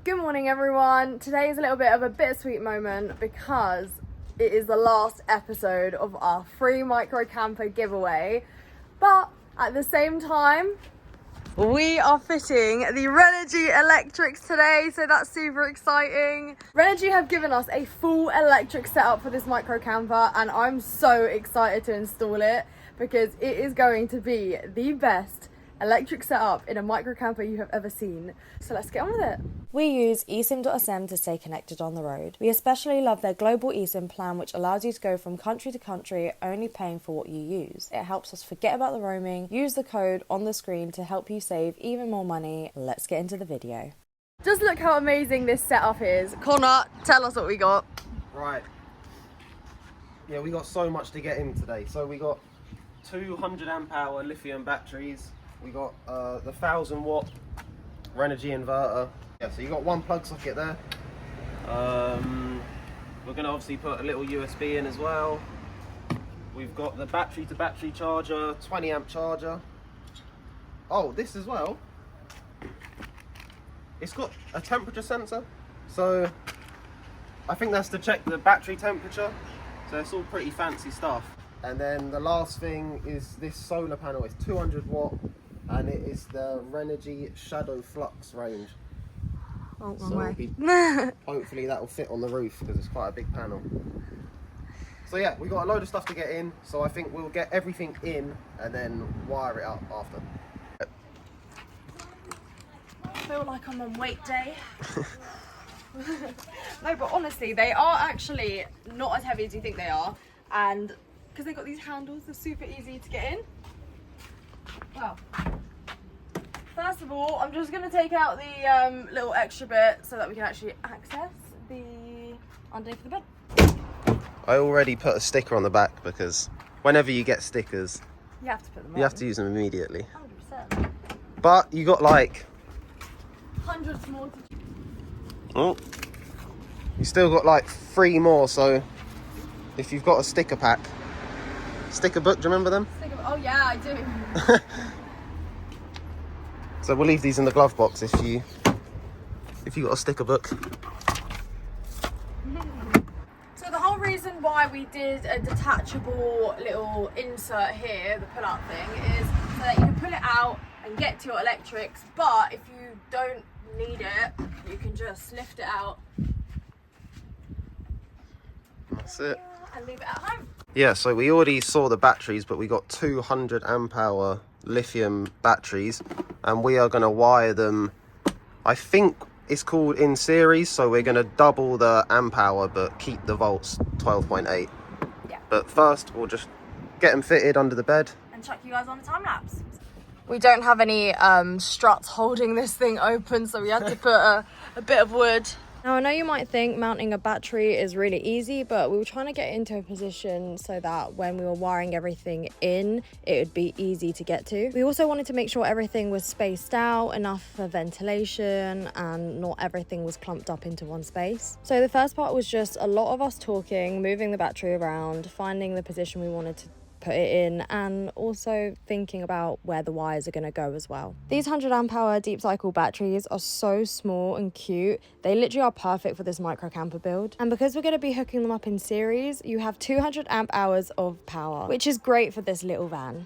Good morning everyone. Today is a little bit of a bittersweet moment because it is the last episode of our free micro camper giveaway, but at the same time we are fitting the Renogy electrics today, so that's super exciting. Renogy have given us a full electric setup for this micro camper and I'm so excited to install it because it is going to be the best electric setup in a micro camper you have ever seen. So let's get on with it. We use eSIM.sm to stay connected on the road. We especially love their global eSIM plan, which allows you to go from country to country, only paying for what you use. It helps us forget about the roaming. Use the code on the screen to help you save even more money. Let's get into the video. Just look how amazing this setup is. Connor, tell us what we got. Right. Yeah, we got so much to get in today. So we got 200 amp hour lithium batteries. We got the 1000 watt Renogy inverter. Yeah, so you got one plug socket there. We're gonna obviously put a little USB in as well. We've got the battery to battery charger, 20 amp charger. Oh, this as well. It's got a temperature sensor. So I think that's to check the battery temperature. So it's all pretty fancy stuff. And then the last thing is this solar panel. It's 200 watt. And it is the Renogy Shadow Flux range. Oh, so hopefully that will fit on the roof because it's quite a big panel. So yeah, we got a load of stuff to get in. So I think we'll get everything in and then wire it up after. I feel like I'm on weight day. No, but honestly, they are actually not as heavy as you think they are. And because they've got these handles, they're super easy to get in. Well, first of all, I'm just going to take out the little extra bit so that we can actually access the underneath of the bed. I already put a sticker on the back because whenever you get stickers, you have to put them on. You have to use them immediately. 100%. But you got like hundreds more to do. Oh, you still got like 3 more. So if you've got a sticker pack, sticker book, do you remember them? Oh yeah, I do. So we'll leave these in the glove box if you got a sticker book. So the whole reason why we did a detachable little insert here, the pull-out thing, is so that you can pull it out and get to your electrics, but if you don't need it, you can just lift it out. That's it. And leave it at home. Yeah, so we already saw the batteries, but we got 200 amp hour lithium batteries and we are going to wire them. I think it's called in series, so we're going to double the amp hour but keep the volts 12.8. Yeah. But first we'll just get them fitted under the bed and chuck you guys on a time lapse. We don't have any struts holding this thing open, so we had to put a bit of wood. Now, I know you might think mounting a battery is really easy, but we were trying to get into a position so that when we were wiring everything in, it would be easy to get to. We also wanted to make sure everything was spaced out, enough for ventilation, and not everything was clumped up into one space. So the first part was just a lot of us talking, moving the battery around, finding the position we wanted to put it in, and also thinking about where the wires are going to go as well. These 100 amp hour deep cycle batteries are so small and cute. They literally are perfect for this micro camper build. And because we're going to be hooking them up in series, you have 200 amp hours of power, which is great for this little van.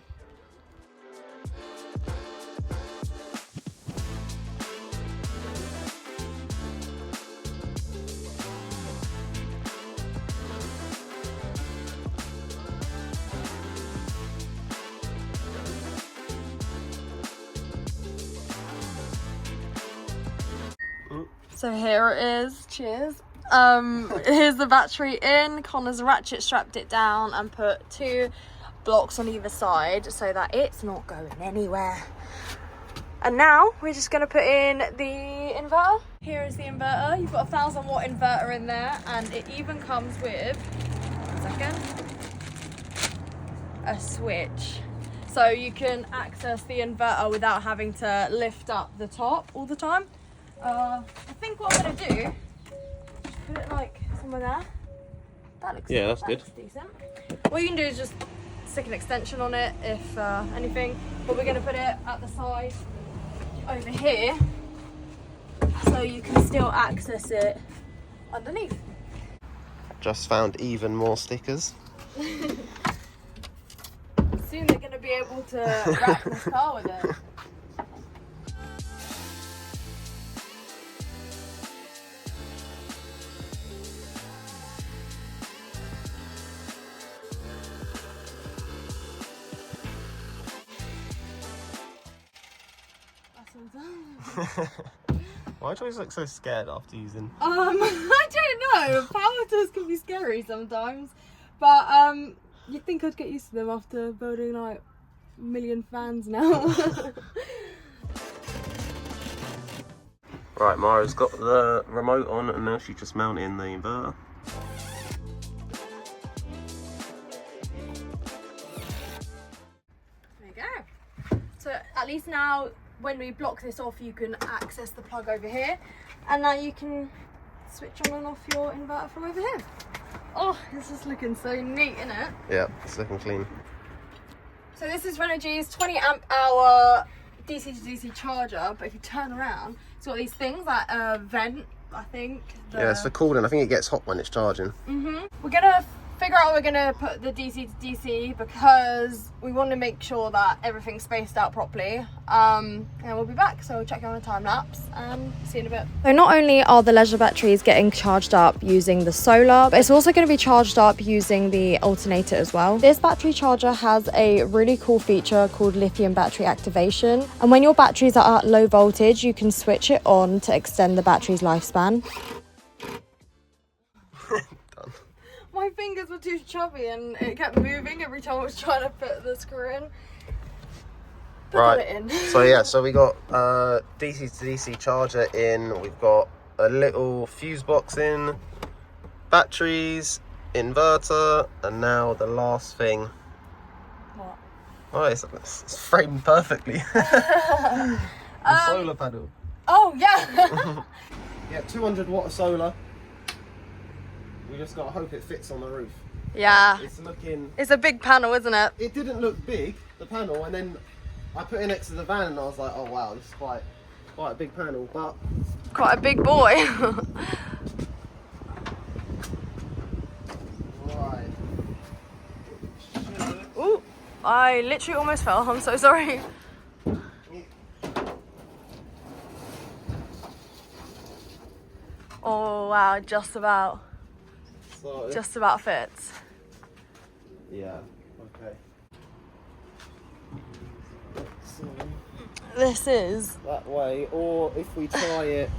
So here it is, cheers. Here's the battery in. Connor's ratchet strapped it down and put 2 blocks on either side so that it's not going anywhere. And now we're just gonna put in the inverter. Here is the inverter. You've got a 1000 watt inverter in there, and it even comes with, a switch. So you can access the inverter without having to lift up the top all the time. I think what I'm going to do, just put it like somewhere there. That looks, yeah, that's good. Decent. What you can do is just stick an extension on it if anything, but we're going to put it at the side over here so so you can still access it underneath. Just found even more stickers. Soon they're going to be able to wrap this car with it. Why do you always look so scared after using? I don't know. Power tools can be scary sometimes, but you'd think I'd get used to them after building like a million fans now. Right, Mara's got the remote on and now she's just mounting the inverter. There you go. So at least now when we block this off you can access the plug over here, and now you can switch on and off your inverter from over here. Oh, this is looking so neat, isn't it? Yeah, it's looking clean. So this is Renogy'S 20 amp hour DC to DC charger, but if you turn around, it's got these things like a vent, I think. Yeah, it's for cooling. I think it gets hot when it's charging. We're gonna figure out where we're gonna put the DC to DC because we want to make sure that everything's spaced out properly. And we'll be back, so we'll check you on a time lapse and see you in a bit. So not only are the leisure batteries getting charged up using the solar, but it's also going to be charged up using the alternator as well. This battery charger has a really cool feature called lithium battery activation, and when your batteries are at low voltage you can switch it on to extend the battery's lifespan. My fingers were too chubby and it kept moving every time I was trying to put the screw in. Right, it in. so we got DC to DC charger in, we've got a little fuse box in, batteries, inverter, and now the last thing. What? Oh, it's framed perfectly. The solar panel. Oh, yeah. Yeah, 200 watt of solar. We just gotta hope it fits on the roof. Yeah. It's a big panel, isn't it? It didn't look big, the panel, and then I put it next to the van and I was like, oh wow, this is quite a big panel, but Quite a big boy. right. Ooh, I literally almost fell. I'm so sorry. Oh wow, just about fits. Yeah, okay. So, This is that way, or if we try it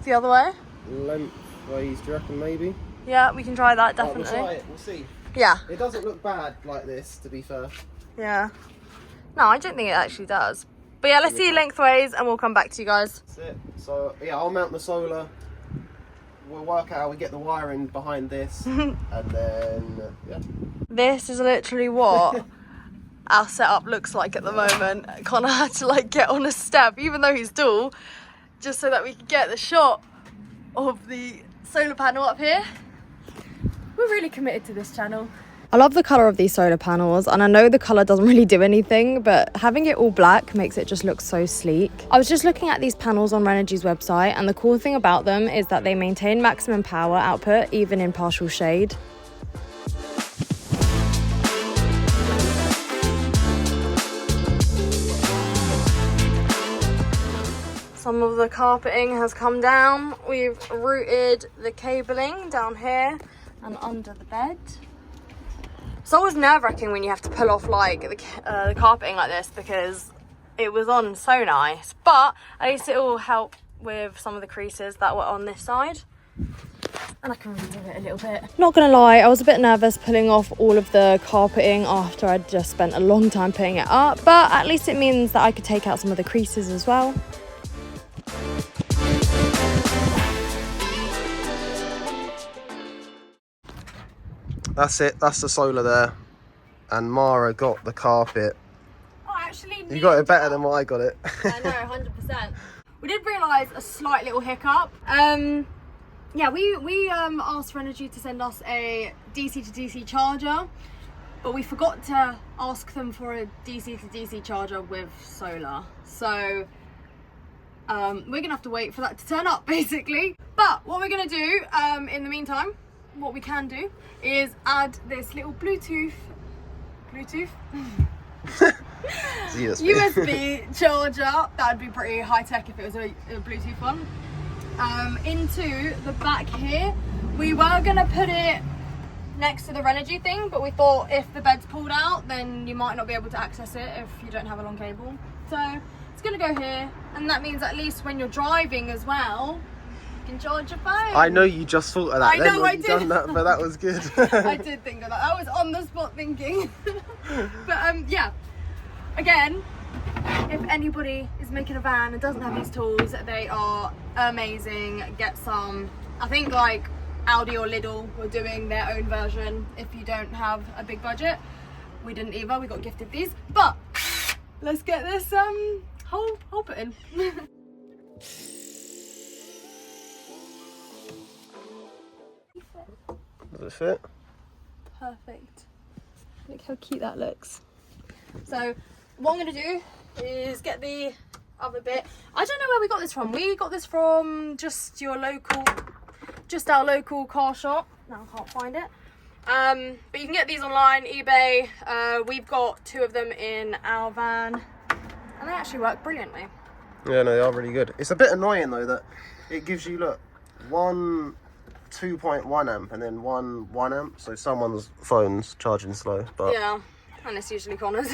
the other way. lengthways, do you reckon maybe? Yeah, we can try that, Right, definitely. we'll try it, we'll see. Yeah. It doesn't look bad like this, to be fair. Yeah. No, I don't think it actually does. But yeah, let's see lengthways and we'll come back to you guys. That's it. So yeah, I'll mount the solar. We'll work out how we get the wiring behind this, and then yeah. This is literally what our setup looks like at the moment. Connor had to like get on a step, even though he's tall, just so that we could get the shot of the solar panel up here. We're really committed to this channel. I love the colour of these solar panels, and I know the colour doesn't really do anything, but having it all black makes it just look so sleek. I was just looking at these panels on Renogy'S website, and the cool thing about them is that they maintain maximum power output even in partial shade. Some of the carpeting has come down. We've routed the cabling down here and under the bed. It's always nerve-wracking when you have to pull off like the carpeting like this because it was on so nice, but at least it will help with some of the creases that were on this side. And I can redo it a little bit. Not gonna lie, I was a bit nervous pulling off all of the carpeting after I'd just spent a long time putting it up, but at least it means that I could take out some of the creases as well. That's it, that's the solar there. And Mara got the carpet. Oh, actually, You got it better than what I got it. I know, 100%. We did realise a slight little hiccup. Yeah, we asked Renogy to send us a DC to DC charger, but we forgot to ask them for a DC to DC charger with solar. So We're gonna have to wait for that to turn up basically. But what we're gonna do in the meantime, what we can do is add this little Bluetooth USB charger. That would be pretty high tech if it was a Bluetooth one. Into the back here. We were gonna put it next to the Renogy thing, but we thought if the bed's pulled out, then you might not be able to access it if you don't have a long cable. So it's gonna go here, and that means at least when you're driving as well, you can charge your phone. I know you just thought of that. I know I did. Done that, but that was good. I did think of that. I was on the spot thinking. But yeah, again, if anybody is making a van and doesn't have these tools, they are amazing. Get some. I think like Aldi or Lidl were doing their own version if you don't have a big budget. We didn't either, we got gifted these. But let's get this hole put in. Does it fit? Perfect. Look how cute that looks. So what I'm gonna do is get the other bit. I don't know where we got this from. We got this from just our local car shop. Now I can't find it. But you can get these online, eBay. We've got 2 of them in our van, and they actually work brilliantly. Yeah, no, they are really good. It's a bit annoying though that it gives you, look, one 2.1 amp and then one 1 amp, so someone's phone's charging slow. But yeah, and it's usually Connor's.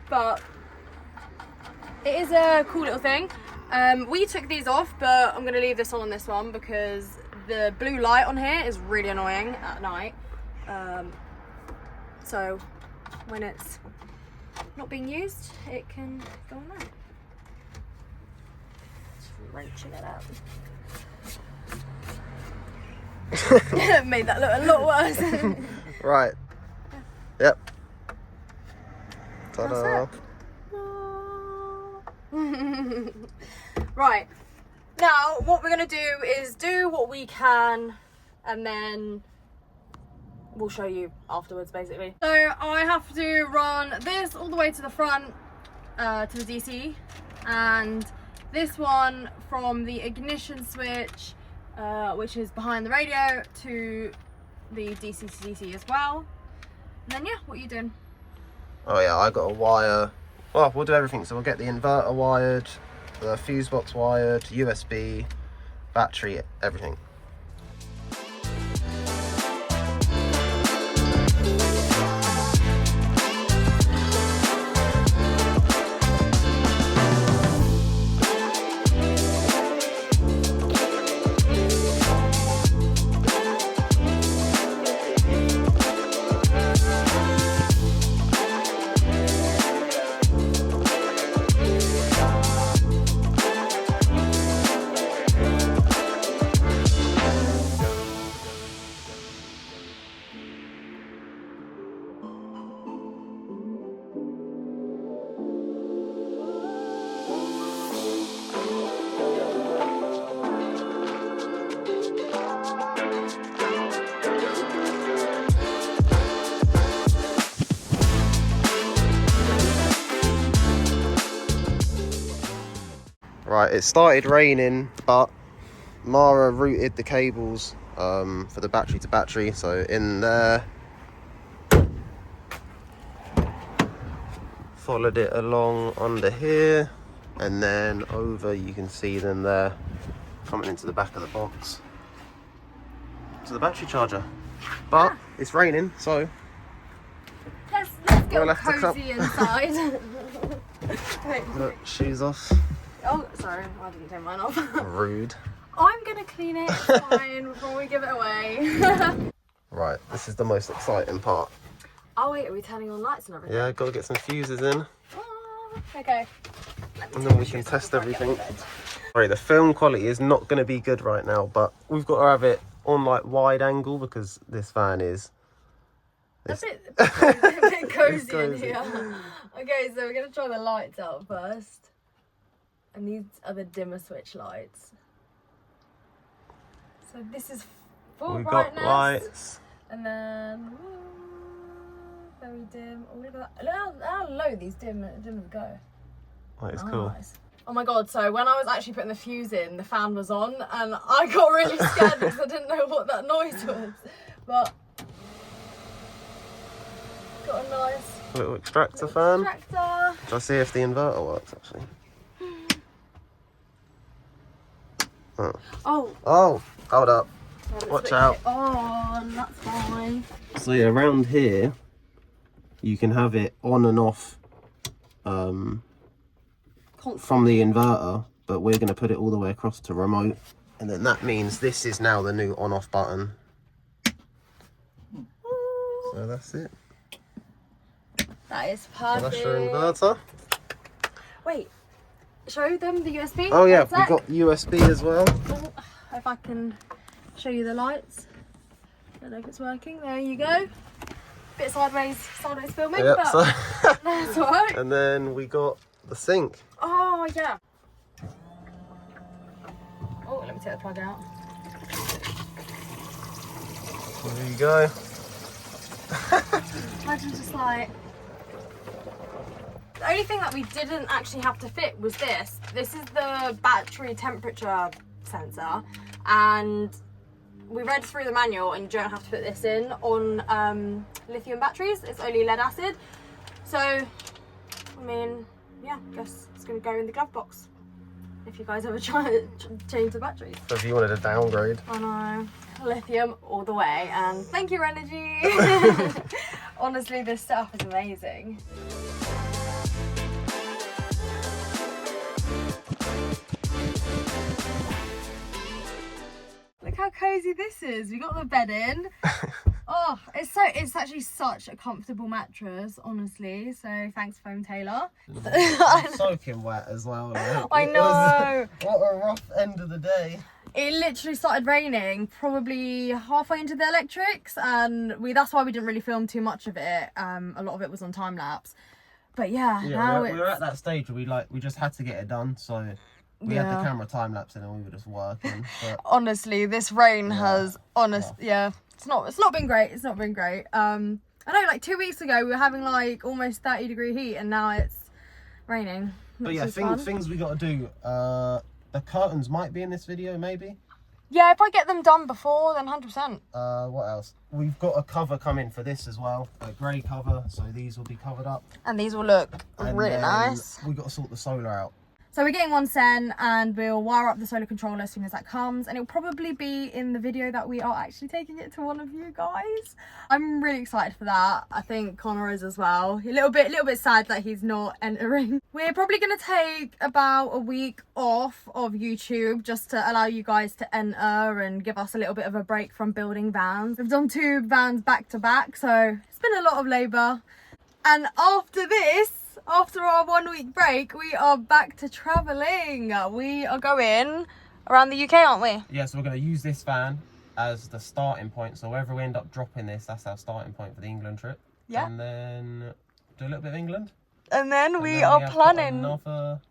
But it is a cool little thing. We took these off, but I'm going to leave this on this one because the blue light on here is really annoying at night. So when it's not being used, it can go on there. Just wrenching it out. Made that look a lot worse. right. Yep. Ta-da. Right, now what we're going to do is do what we can, and then we'll show you afterwards basically. So I have to run this all the way to the front, to the DC, and this one from the ignition switch, which is behind the radio, to the DC to DC as well. And then yeah, what are you doing? Oh yeah, I got a wire. Well, we'll do everything. So we'll get the inverter wired, the fuse box wired, USB, battery, everything. Right, it started raining, but Mara routed the cables for the battery to battery, so in there, followed it along under here, and then over, you can see them there coming into the back of the box to the battery charger. But it's raining, so let's get all cozy inside. Wait. Look, shoes off. Oh, sorry, I didn't take mine off. Rude. I'm gonna clean it, it's fine, before we give it away. Right, this is the most exciting part. Oh wait, are we turning on lights and everything? Yeah, gotta get some fuses in. Oh, okay. And then we can test everything. Sorry, the film quality is not gonna be good right now, but we've got to have it on like wide angle because this van is a bit cozy in here. Okay, so we're gonna try the lights out first. And these are the dimmer switch lights. So this is full We've brightness. got lights. And then very dim. Oh, look at that. Look how low these dimmers go. That is cool. Nice. Oh my god, so when I was actually putting the fuse in, the fan was on and I got really scared because I didn't know what that noise was. But got a nice little extractor fan. extractor. Let's see if the inverter works actually. Oh. Oh, hold up. Well, Watch out. On, that's fine. So yeah, around here, you can have it on and off from the inverter, but we're going to put it all the way across to remote. And then that means this is now the new on-off button. So that's it. That is So perfect. that's your inverter. Wait, show them the USB. Oh yeah, One we sec. got USB as well. Oh, if I can show you the lights. Don't know if it's working. There you go. Bit sideways filming, Yep, but so that's alright. and then we got the sink. Oh yeah. Oh, let me take the plug out. There you go. Imagine just like. The only thing that we didn't actually have to fit was this. This is the battery temperature sensor, and we read through the manual and you don't have to put this in on lithium batteries. It's only lead acid. So, I mean, yeah, I guess it's going to go in the glove box if you guys ever try to change the batteries. So if you wanted a downgrade. I know. Lithium all the way, and thank you, Renogy. Honestly, this stuff is amazing. Look how cozy this is. We got the bed in. Oh, it's actually such a comfortable mattress, honestly. So thanks, Foam Taylor. It's soaking wet as well. Like. I know. What a rough end of the day. It literally started raining probably halfway into the electrics, and that's why we didn't really film too much of it. A lot of it was on time lapse. But yeah, now we were at that stage where we just had to get it done, so we had the camera time lapsing and we were just working. But honestly, this rain has it's not been great. It's not been great. I know, like 2 weeks ago we were having like almost 30-degree heat, and now it's raining. But yeah, things we got to do. The curtains might be in this video, maybe. Yeah, if I get them done before, then 100%. What else? We've got a cover coming for this as well, a grey cover, so these will be covered up. And these will look really nice. We've got to sort the solar out. So we're getting one sent, and we'll wire up the solar controller as soon as that comes, and it'll probably be in the video that we are actually taking it to one of you guys. I'm really excited for that. I think Connor is as well. A little bit sad that he's not entering. We're probably going to take about a week off of YouTube just to allow you guys to enter and give us a little bit of a break from building vans. We've done 2 vans back to back, so it's been a lot of labour. And after this, after our 1 week break, we are back to travelling. We are going around the UK, aren't we? Yeah, so we're going to use this van as the starting point. So wherever we end up dropping this, that's our starting point for the England trip. Yeah. And then do a little bit of England. And then we have are got planning. another...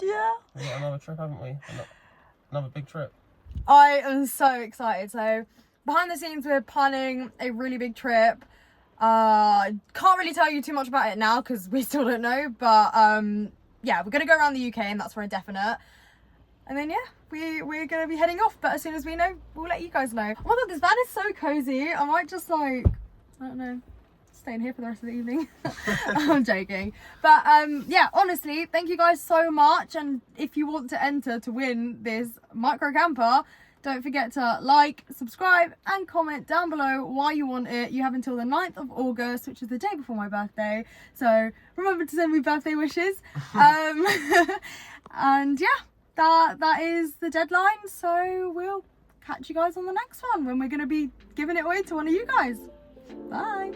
Yeah. We've got another trip, haven't we? Another big trip. I am so excited. So behind the scenes, we're planning a really big trip. Can't really tell you too much about it now because we still don't know, but yeah, we're gonna go around the UK, and that's for a definite. And then yeah, we're gonna be heading off, but as soon as we know, we'll let you guys know. Oh my god, this van is so cozy. I might just like, I don't know, staying here for the rest of the evening. I'm joking, but yeah, honestly, thank you guys so much. And if you want to enter to win this micro camper, don't forget to like, subscribe and comment down below why you want it. You have until the 9th of August, which is the day before my birthday. So remember to send me birthday wishes. And yeah, that is the deadline. So we'll catch you guys on the next one when we're going to be giving it away to one of you guys. Bye.